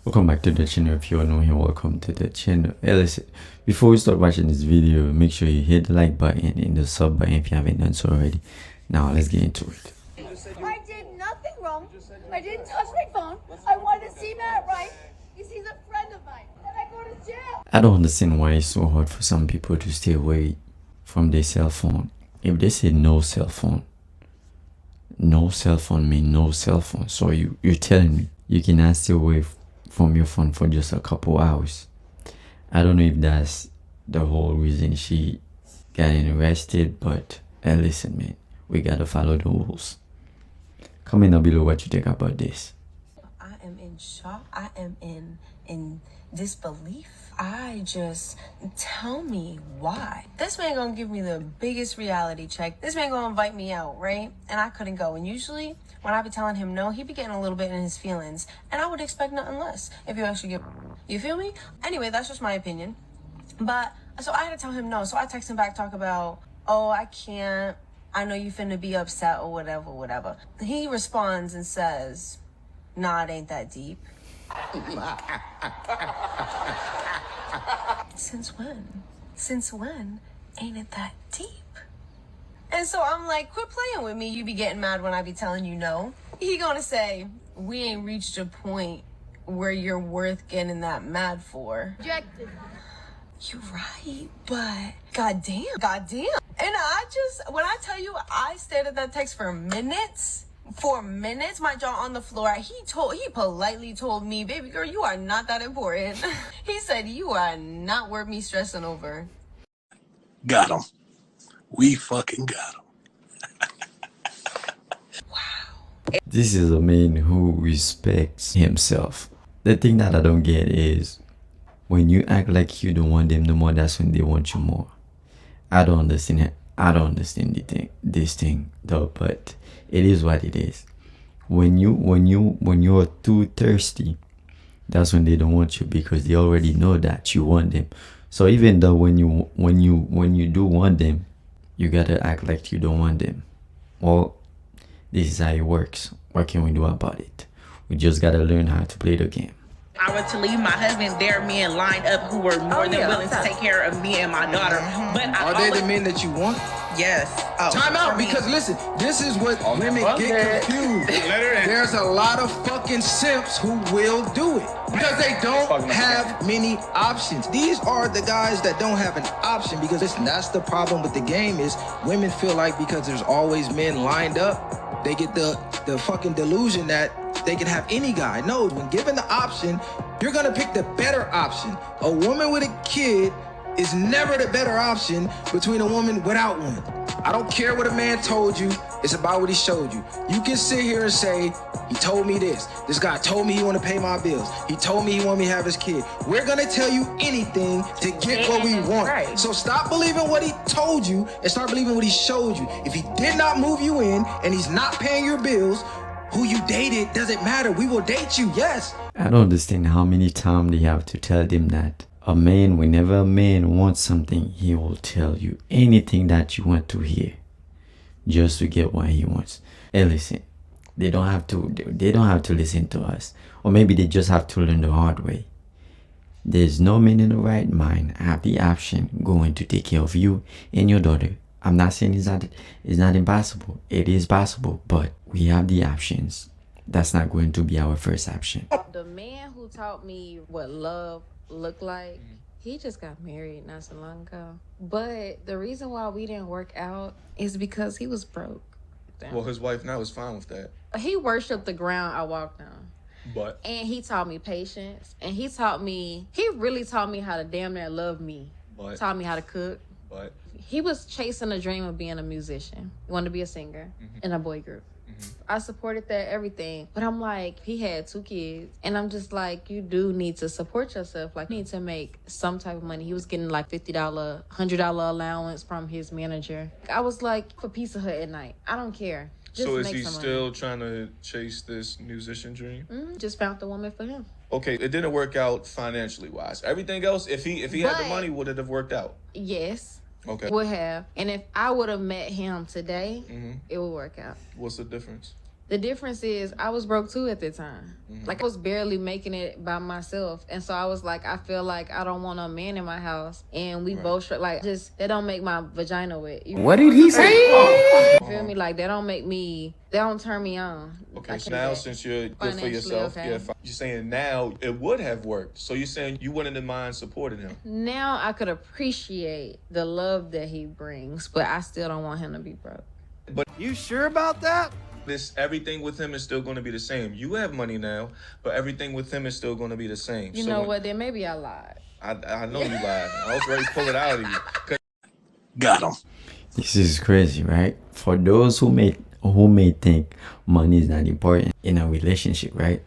Welcome back to the channel. If you are new here, welcome to the channel. Hey, listen, before we start watching this video, make sure you hit the like button and the sub button if you haven't done so already. Now let's get into it. I did nothing wrong. I didn't touch my phone. I wanted to see Matt Rife because he's a friend of mine. And I go to jail. I don't understand why it's so hard for some people to stay away from their cell phone. If they say no cell phone means no cell phone. So you're telling me you cannot stay away from your phone for just a couple hours. I don't know if that's the whole reason she got arrested, but hey, listen, man, we gotta follow the rules. Comment down below what you think about this. I am in shock. I am in disbelief. Tell me why. This man gonna give me the biggest reality check. This man gonna invite me out, right? And I couldn't go. And usually when I be telling him no, he be getting a little bit in his feelings. And I would expect nothing less if you actually get, you feel me? Anyway, that's just my opinion. But, so I had to tell him no. So I text him back, talk about, oh, I can't. I know you finna be upset or whatever. He responds and says, nah, it ain't that deep. Since when ain't it that deep? And so I'm like, quit playing with me. You be getting mad when I be telling you no. He gonna say, we ain't reached a point where you're worth getting that mad for. Rejected. You're right, but goddamn. And when I tell you, I stared at that text for minutes, my jaw on the floor. He politely told me, baby girl, you are not that important. He said, you are not worth me stressing over. Got him. We fucking got him. Wow. This is a man who respects himself. The thing that I don't get is when you act like you don't want them no more, that's when they want you more. I don't understand it. I don't understand this thing though, but it is what it is. When you're too thirsty, that's when they don't want you, because they already know that you want them. So even though when you do want them, you gotta act like you don't want them. Well, this is how it works. What can we do about it? We just gotta learn how to play the game. I were to leave my husband, there are men lined up who were more than willing to take care of me and my daughter. But Are they the men that you want? Yes. Oh, Time out, because listen, this is what women get confused. There's a lot of fucking simps who will do it because they don't have many options. These are the guys that don't have an option, because listen, that's the problem with the game is women feel like because there's always men lined up, they get the fucking delusion that they can have any guy. No, when given the option, you're gonna pick the better option. A woman with a kid is never the better option between a woman without one. I don't care what a man told you, it's about what he showed you. You can sit here and say, he told me this guy told me he want to pay my bills, he told me he want me to have his kid. We're gonna tell you anything to get what we want. Right. So stop believing what he told you and start believing what he showed you. If he did not move you in and he's not paying your bills, who you dated doesn't matter. We will date you, yes. I don't understand how many times they have to tell them that. A man, whenever a man wants something, he will tell you anything that you want to hear just to get what he wants. And listen, they don't have to listen to us, or maybe they just have to learn the hard way. There's no man in the right mind have the option going to take care of you and your daughter. I'm not saying it's not impossible. It is possible, but we have the options. That's not going to be our first option. The man who taught me what love looked like, he just got married not so long ago. But the reason why we didn't work out is because he was broke. Well, his wife now is fine with that. He worshiped the ground I walked on. But And he taught me patience. And he really taught me how to damn near love me. But Taught me how to cook. But He was chasing a dream of being a musician. He wanted to be a singer in a boy group. I supported that, everything. But I'm like, he had 2 kids. And I'm just like, you do need to support yourself. Like, you need to make some type of money. He was getting like $50, $100 allowance from his manager. I was like, for Pizza Hut at night. I don't care. Just so is make he some still money. trying to chase this musician dream? Just found the woman for him. Okay, it didn't work out financially wise. Everything else, if he had the money, would it have worked out? Yes. Okay. Would have. And if I would have met him today, it would work out. What's the difference? The difference is I was broke too at the time. Like I was barely making it by myself. And so I was like, I feel like I don't want a man in my house. And we both like just that don't make my vagina wet. What did he say? You feel me? Like they don't turn me on. Okay, so now since you're good for yourself, you're saying now it would have worked. So you're saying you wouldn't mind supporting him. Now I could appreciate the love that he brings, but I still don't want him to be broke. But You sure about that? everything with him is still going to be the same. You have money now, but everything with him is still going to be the same. You know what? Then maybe I lied. I know you lied. I was ready to pull it out of you. Got him. This is crazy, right? For those who may think money is not important in a relationship, right?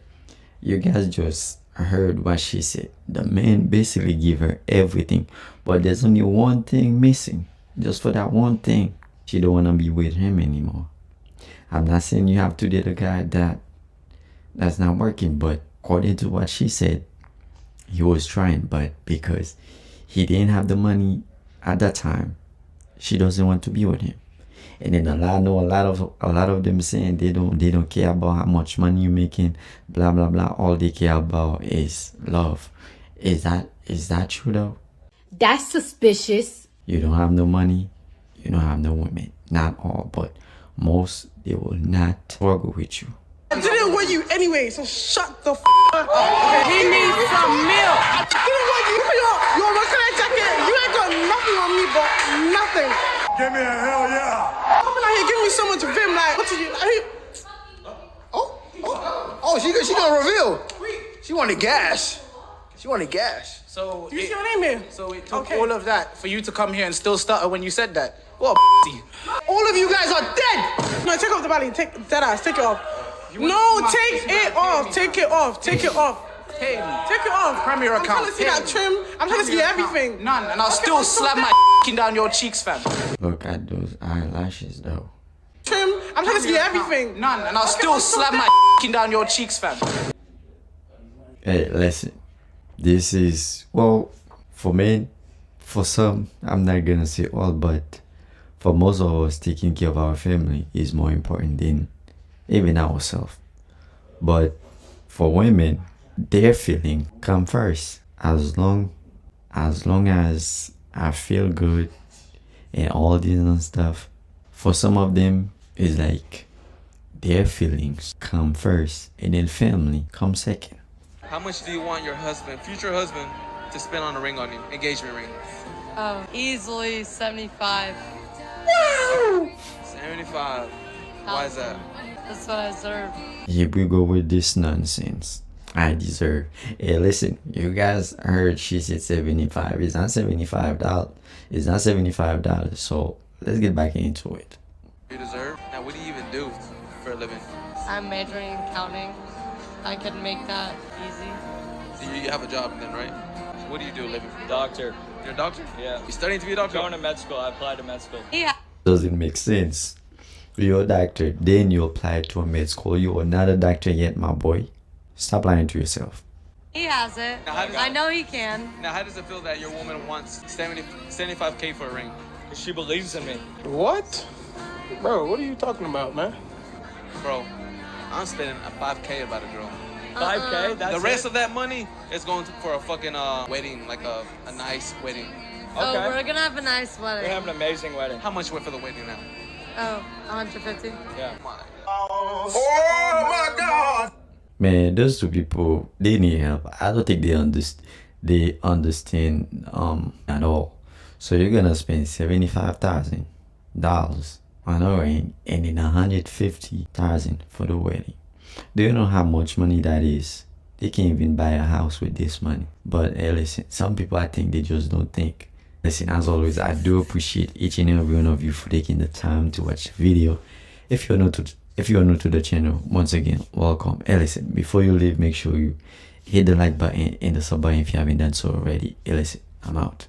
You guys just heard what she said. The man basically give her everything, but there's only one thing missing. Just for that one thing, she don't want to be with him anymore. I'm not saying you have to date a guy that's not working, but according to what she said, he was trying, but because he didn't have the money at that time, she doesn't want to be with him. And then a lot of them saying they don't care about how much money you're making, blah blah blah. All they care about is love. Is that true though? That's suspicious. You don't have no money, you don't have no women. Not all, but most, they will not work with you. I didn't want you anyway, so shut the up. He needs some milk. I didn't want you. Yo, what can I check in? You ain't got nothing on me, but nothing. Give me a hell yeah. Coming out here giving me so much vim, like, what did you... She gonna reveal. She wanted gas. So Do you see what I mean? So it took all of that for you to come here and still stutter when you said that. What All of you guys are dead. No, take off the body. Take that ass. Take it off. No, take it off. Take it off. Take it off. Hey, Take it off. Premier I'm trying account. to see that trim. I'm trying to see everything. None, and I'll still slam my down your cheeks, fam. Look at those eyelashes though. Trim. I'm trying to see everything. None, and I'll still slam my down your cheeks, fam. Hey, listen. This is, well, for men, for some, I'm not gonna say all, but for most of us, taking care of our family is more important than even ourselves. But for women, their feeling come first. As long as I feel good and all this and stuff, for some of them, it's like their feelings come first and then family come second. How much do you want your husband, future husband, to spend on a ring on you, engagement ring? Oh, easily 75. 75. Why is that? That's what I deserve. Here we go with this nonsense. I deserve. Hey, listen, you guys heard she said 75. It's not $75. It's not $75. So let's get back into it. You deserve? Now, what do you even do for a living? I'm majoring in accounting. I can make that easy. So you have a job then, right? What do you do a living? Doctor. You're a doctor? Yeah. You studying to be a doctor? Going to med school. I applied to med school. Yeah. Doesn't make sense. You're a doctor, then you apply to a med school. You are not a doctor yet, my boy. Stop lying to yourself. He has it. I know he can. Now, how does it feel that your woman wants 75K for a ring? Because she believes in me. What? Bro, what are you talking about, man? Bro, I'm spending a 5K about a girl. 5K? That's the rest it? of that money is going for a fucking wedding, like a nice wedding. Oh, we're gonna have a nice wedding. We're having an amazing wedding. How much went for the wedding now? Oh, 150. Yeah. Oh my God. Man, those two people, they need help. I don't think they understand at all. So you're gonna spend $75,000 on a ring and then $150,000 for the wedding. Do you know how much money that is? They can't even buy a house with this money. But hey, listen, some people, I think they just don't think. Listen, as always, I do appreciate each and every one of you for taking the time to watch the video. If you're new to the channel, once again, welcome. Hey, listen, before you leave, make sure you hit the like button and the sub button if you haven't done so already. Hey, listen, I'm out.